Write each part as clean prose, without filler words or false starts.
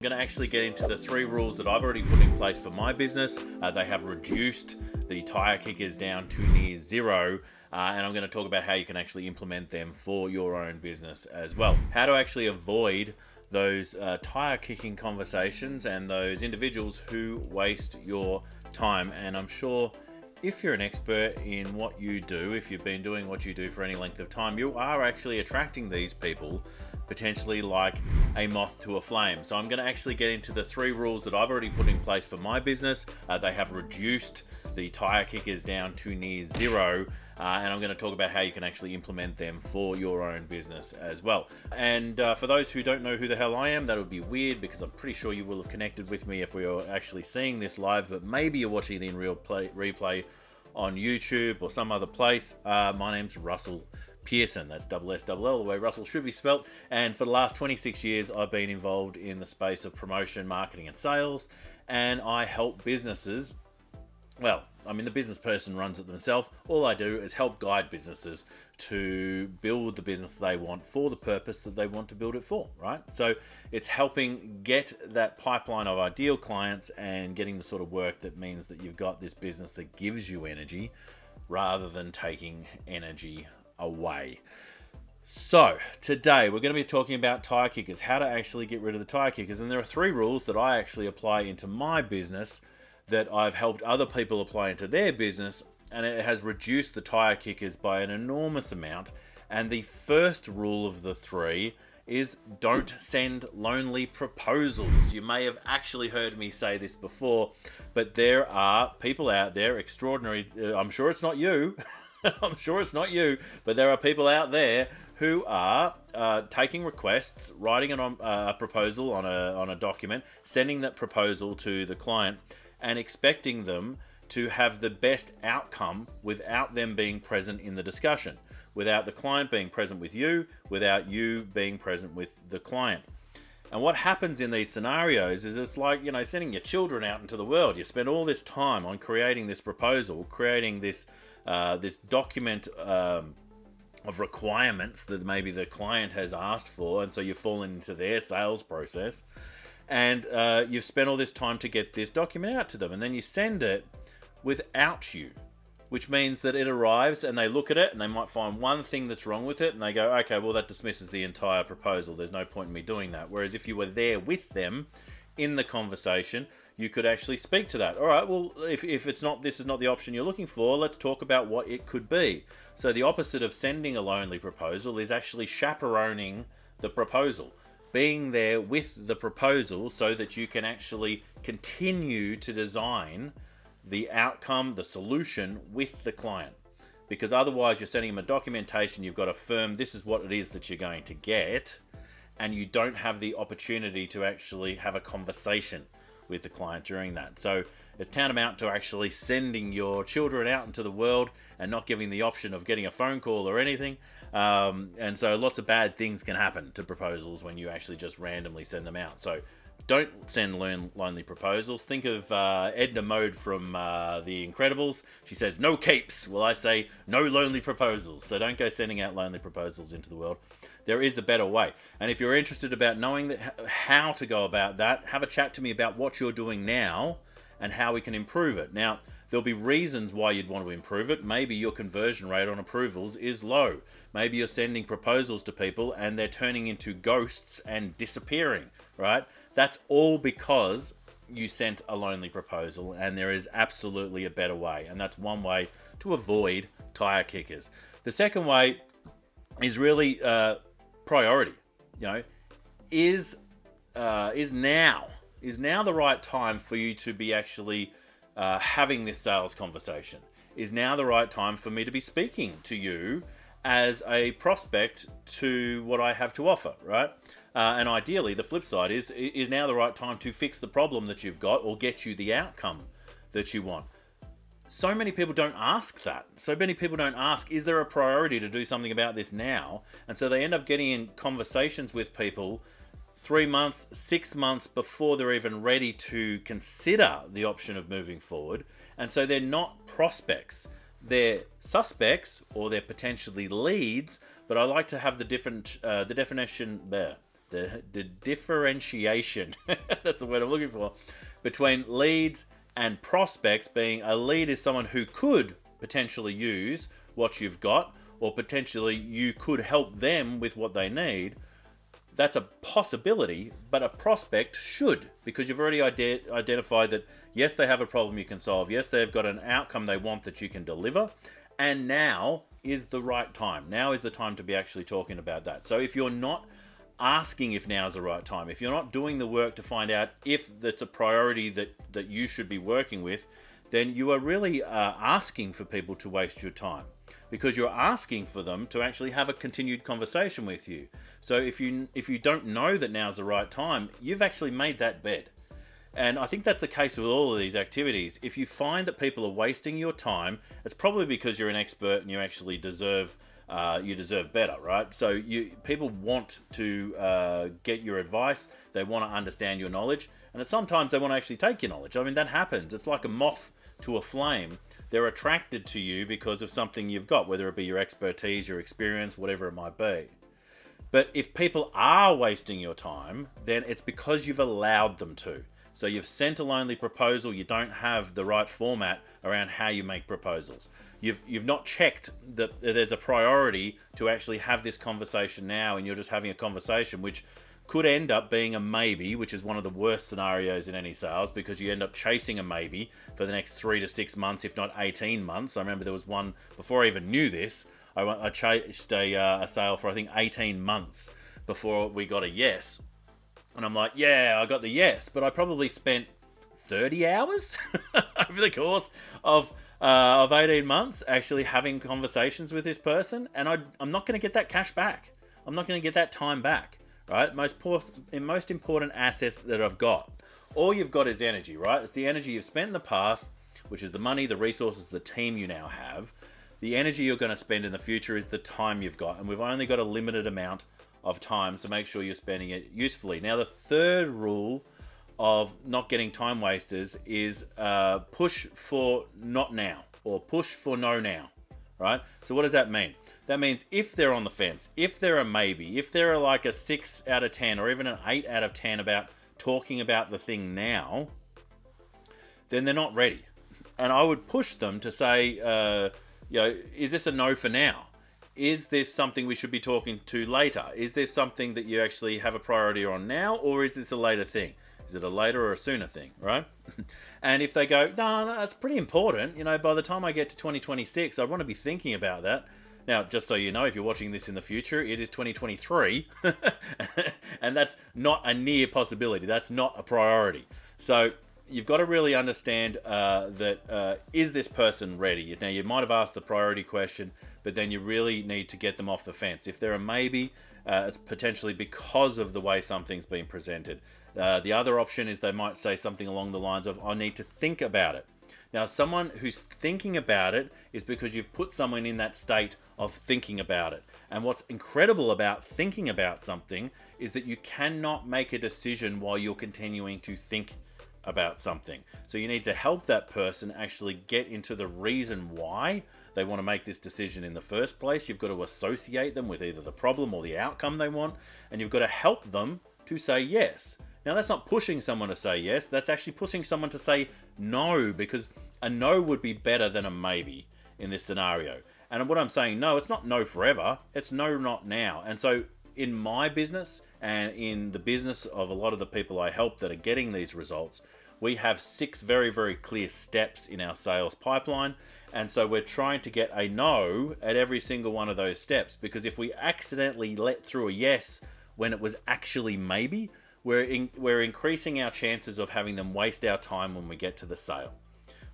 I'm going to actually get into the 3 rules that I've already put in place for my business. They have reduced the tire kickers down to near zero, and I'm going to talk about how you can actually implement them for your own business as well. How to actually avoid those tire kicking conversations and those individuals who waste your time. And I'm sure if you're an expert in what you do, if you've been doing what you do for any length of time, you are actually attracting these people potentially like a moth to a flame. So I'm going to actually get into the 3 rules that I've already put in place for my business. They have reduced the tire kickers down to near zero, and I'm going to talk about how you can actually implement them for your own business as well. And for those who don't know who the hell I am, that would be weird because I'm pretty sure you will have connected with me if we were actually seeing this live, but maybe you're watching it in replay on YouTube or some other place. My name's Russell Pearson. That's SSL, the way Russell should be spelt. And for the last 26 years, I've been involved in the space of promotion, marketing, and sales. And I help businesses. Well, I mean, the business person runs it themselves. All I do is help guide businesses to build the business they want for the purpose that they want to build it for, right? So it's helping get that pipeline of ideal clients and getting the sort of work that means that you've got this business that gives you energy rather than taking energy away. So today we're going to be talking about tire kickers, how to actually get rid of the tire kickers. And there are 3 rules that I actually apply into my business that I've helped other people apply into their business, and it has reduced the tire kickers by an enormous amount. And the first rule of the 3 is don't send lonely proposals. You may have actually heard me say this before, but there are people out there, extraordinary, I'm sure it's not you, I'm sure it's not you, but there are people out there who are taking requests, writing a proposal on a document, sending that proposal to the client, and expecting them to have the best outcome without them being present in the discussion, without the client being present with you, without you being present with the client. And what happens in these scenarios is it's like, sending your children out into the world. You spend all this time on creating this proposal, creating this document of requirements that maybe the client has asked for, and so you fall into their sales process. And you've spent all this time to get this document out to them, and then you send it without you, which means that it arrives and they look at it and they might find one thing that's wrong with it and they go, okay, well, that dismisses the entire proposal. There's no point in me doing that. Whereas if you were there with them in the conversation, you could actually speak to that. All right, well, if this is not the option you're looking for, let's talk about what it could be. So the opposite of sending a lonely proposal is actually chaperoning the proposal, being there with the proposal so that you can actually continue to design the outcome, the solution with the client. Because otherwise you're sending them a documentation, you've got to affirm this is what it is that you're going to get, and you don't have the opportunity to actually have a conversation with the client during that. So it's tantamount to actually sending your children out into the world and not giving the option of getting a phone call or anything. And so lots of bad things can happen to proposals when you actually just randomly send them out. So don't send lonely proposals. Think of Edna Mode from The Incredibles. She says, no capes. Well, I say, no lonely proposals. So don't go sending out lonely proposals into the world. There is a better way. And if you're interested about knowing how to go about that, have a chat to me about what you're doing now and how we can improve it. Now, there'll be reasons why you'd want to improve it. Maybe your conversion rate on approvals is low. Maybe you're sending proposals to people and they're turning into ghosts and disappearing, right? That's all because you sent a lonely proposal, and there is absolutely a better way. And that's one way to avoid tire kickers. The second way is really priority. Is now the right time for you to be actually having this sales conversation? Is now the right time for me to be speaking to you as a prospect to what I have to offer, right? And ideally, the flip side is now the right time to fix the problem that you've got or get you the outcome that you want. So many people don't ask that. So many people don't ask, is there a priority to do something about this now? And so they end up getting in conversations with people 3 months, 6 months before they're even ready to consider the option of moving forward. And so they're not prospects. They're suspects or they're potentially leads, but I like to have the definition there. the differentiation, that's the word I'm looking for, between leads and prospects. Being a lead is someone who could potentially use what you've got, or potentially you could help them with what they need. That's a possibility, but a prospect should, because you've already identified that, yes, they have a problem you can solve. Yes, they've got an outcome they want that you can deliver. And now is the right time. Now is the time to be actually talking about that. So if you're not asking if now is the right time, if you're not doing the work to find out if that's a priority that you should be working with, then you are really asking for people to waste your time, because you're asking for them to actually have a continued conversation with you. So if you don't know that now's the right time, you've actually made that bed. And I think that's the case with all of these activities. If you find that people are wasting your time, it's probably because you're an expert and you actually deserve better, right? So people want to get your advice. They want to understand your knowledge, and sometimes they want to actually take your knowledge. I mean, that happens. It's like a moth to a flame. They're attracted to you because of something you've got, whether it be your expertise, your experience, whatever it might be. But if people are wasting your time, then it's because you've allowed them to. So you've sent a lonely proposal. You don't have the right format around how you make proposals. You've not checked that there's a priority to actually have this conversation now, and you're just having a conversation which could end up being a maybe, which is one of the worst scenarios in any sales, because you end up chasing a maybe for the next 3 to 6 months, if not 18 months. I remember there was one, before I even knew this, I chased a sale for I think 18 months before we got a yes. And I'm like, yeah, I got the yes, but I probably spent 30 hours over the course of 18 months actually having conversations with this person, and I'm not going to get that cash back. I'm not going to get that time back, right? Most important assets that I've got. All you've got is energy, right? It's the energy you've spent in the past, which is the money, the resources, the team you now have. The energy you're going to spend in the future is the time you've got, and we've only got a limited amount of time, so make sure you're spending it usefully. Now, the third rule of not getting time wasters is push for not now, or push for no now, right? So what does that mean? That means if they're on the fence, if they're a maybe, if they're like a 6 out of 10 or even an 8 out of 10 about talking about the thing now, then they're not ready. And I would push them to say, is this a no for now? Is this something we should be talking to later? Is this something that you actually have a priority on now, or is this a later thing? Is it a later or a sooner thing, right? And if they go, no, that's pretty important. By the time I get to 2026, I want to be thinking about that. Now, just so you know, if you're watching this in the future, it is 2023. And that's not a near possibility. That's not a priority. So you've got to really understand that is this person ready? Now, you might have asked the priority question, but then you really need to get them off the fence. If they're a maybe, it's potentially because of the way something's been presented. The other option is they might say something along the lines of, I need to think about it. Now, someone who's thinking about it is because you've put someone in that state of thinking about it. And what's incredible about thinking about something is that you cannot make a decision while you're continuing to think about something. So you need to help that person actually get into the reason why they want to make this decision in the first place. You've got to associate them with either the problem or the outcome they want, and you've got to help them to say yes. Now, that's not pushing someone to say yes, that's actually pushing someone to say no, because a no would be better than a maybe in this scenario. And what I'm saying, no, it's not no forever, it's no, not now. And so in my business and in the business of a lot of the people I help that are getting these results, we have 6 very, very clear steps in our sales pipeline. And so we're trying to get a no at every single one of those steps, because if we accidentally let through a yes when it was actually maybe, we're increasing our chances of having them waste our time when we get to the sale.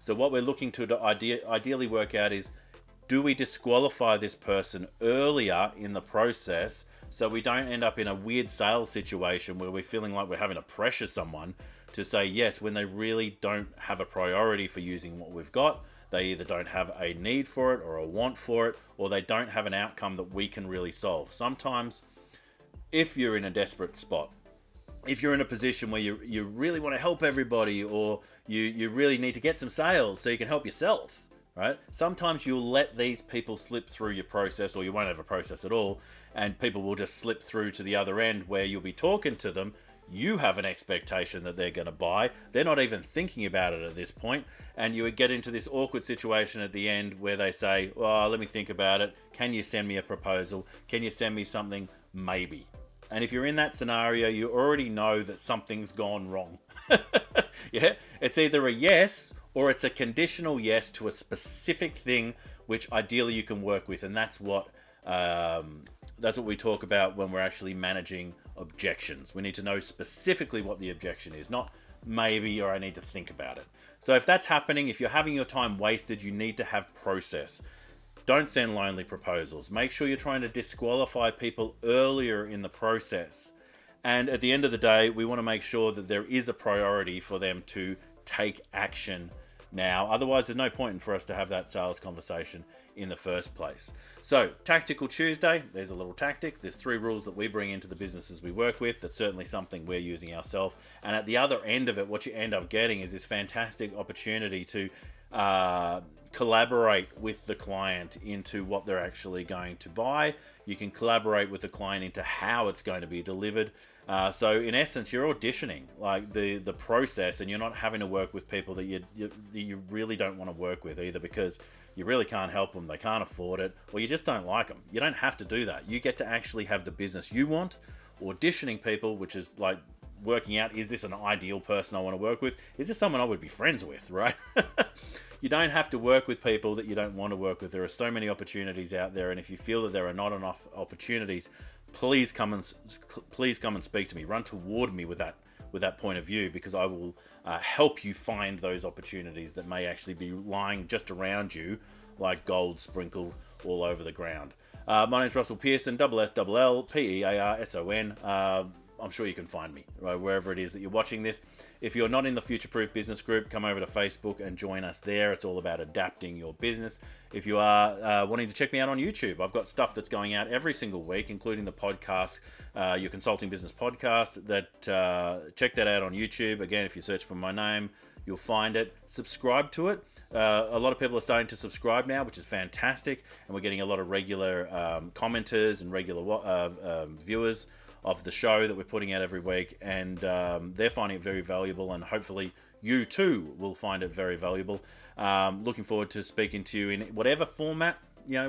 So what we're looking to ideally work out is, do we disqualify this person earlier in the process so we don't end up in a weird sales situation where we're feeling like we're having to pressure someone to say yes when they really don't have a priority for using what we've got. They either don't have a need for it or a want for it, or they don't have an outcome that we can really solve. Sometimes, if you're in a desperate spot, if you're in a position where you really want to help everybody, or you really need to get some sales so you can help yourself, right? Sometimes you'll let these people slip through your process, or you won't have a process at all, and people will just slip through to the other end where you'll be talking to them. You have an expectation that they're going to buy. They're not even thinking about it at this point, and you would get into this awkward situation at the end where they say, "Oh, let me think about it. Can you send me a proposal? Can you send me something? Maybe." And if you're in that scenario, you already know that something's gone wrong. Yeah, it's either a yes or it's a conditional yes to a specific thing, which ideally you can work with, and that's what we talk about when we're actually managing objections. We need to know specifically what the objection is, not maybe or I need to think about it. So if that's happening, if you're having your time wasted, you need to have process. Don't send lonely proposals. Make sure you're trying to disqualify people earlier in the process. And at the end of the day, we want to make sure that there is a priority for them to take action now. Otherwise, there's no point for us to have that sales conversation in the first place. So, Tactical Tuesday, there's a little tactic. There's 3 rules that we bring into the businesses we work with. That's certainly something we're using ourselves. And at the other end of it, what you end up getting is this fantastic opportunity to collaborate with the client into what they're actually going to buy. You can collaborate with the client into how it's going to be delivered. So in essence, you're auditioning like the process, and you're not having to work with people that you really don't want to work with, either because you really can't help them, they can't afford it, or you just don't like them. You don't have to do that. You get to actually have the business you want. Auditioning people, which is like working out, is this an ideal person I want to work with? Is this someone I would be friends with, right? You don't have to work with people that you don't want to work with. There are so many opportunities out there, and if you feel that there are not enough opportunities, please come and speak to me. Run toward me with that point of view, because I will help you find those opportunities that may actually be lying just around you like gold sprinkled all over the ground. My name's Russell Pearson, SSLPearson. I'm sure you can find me right, wherever it is that you're watching this. If you're not in the Future Proof Business Group, come over to Facebook and join us there. It's all about adapting your business. If you are wanting to check me out on YouTube, I've got stuff that's going out every single week, including the podcast, your Consulting Business Podcast. Check that out on YouTube. Again, if you search for my name, you'll find it. Subscribe to it. A lot of people are starting to subscribe now, which is fantastic. And we're getting a lot of regular commenters and regular viewers of the show that we're putting out every week, and they're finding it very valuable, and hopefully you too will find it very valuable. Looking forward to speaking to you in whatever format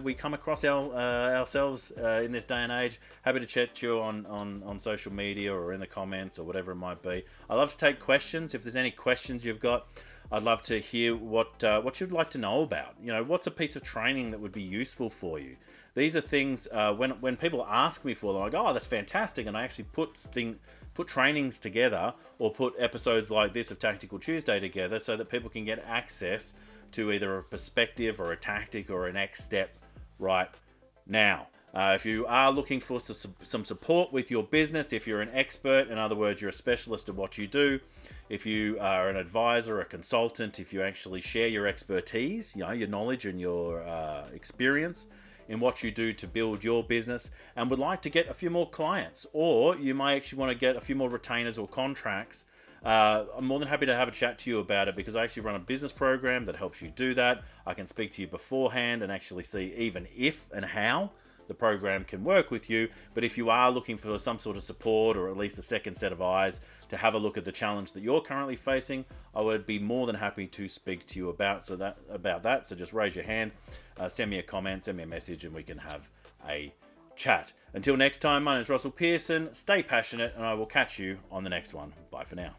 we come across ourselves in this day and age. Happy to chat to you on social media or in the comments or whatever it might be. I love to take questions. If there's any questions you've got, I'd love to hear what you'd like to know about. What's a piece of training that would be useful for you? These are things when people ask me for them, I go, "Oh, that's fantastic," and I actually put trainings together or put episodes like this of Tactical Tuesday together so that people can get access to either a perspective or a tactic or a next step right now. If you are looking for some support with your business, if you're an expert, in other words, you're a specialist of what you do, if you are an advisor, a consultant, if you actually share your expertise, your knowledge and your experience in what you do to build your business, and would like to get a few more clients, or you may actually want to get a few more retainers or contracts, I'm more than happy to have a chat to you about it, because I actually run a business program that helps you do that. I can speak to you beforehand and actually see even if and how the program can work with you. But if you are looking for some sort of support, or at least a second set of eyes to have a look at the challenge that you're currently facing, I would be more than happy to speak to you about that. So just raise your hand, send me a comment, send me a message, and we can have a chat. Until next time, my name is Russell Pearson. Stay passionate, and I will catch you on the next one. Bye for now.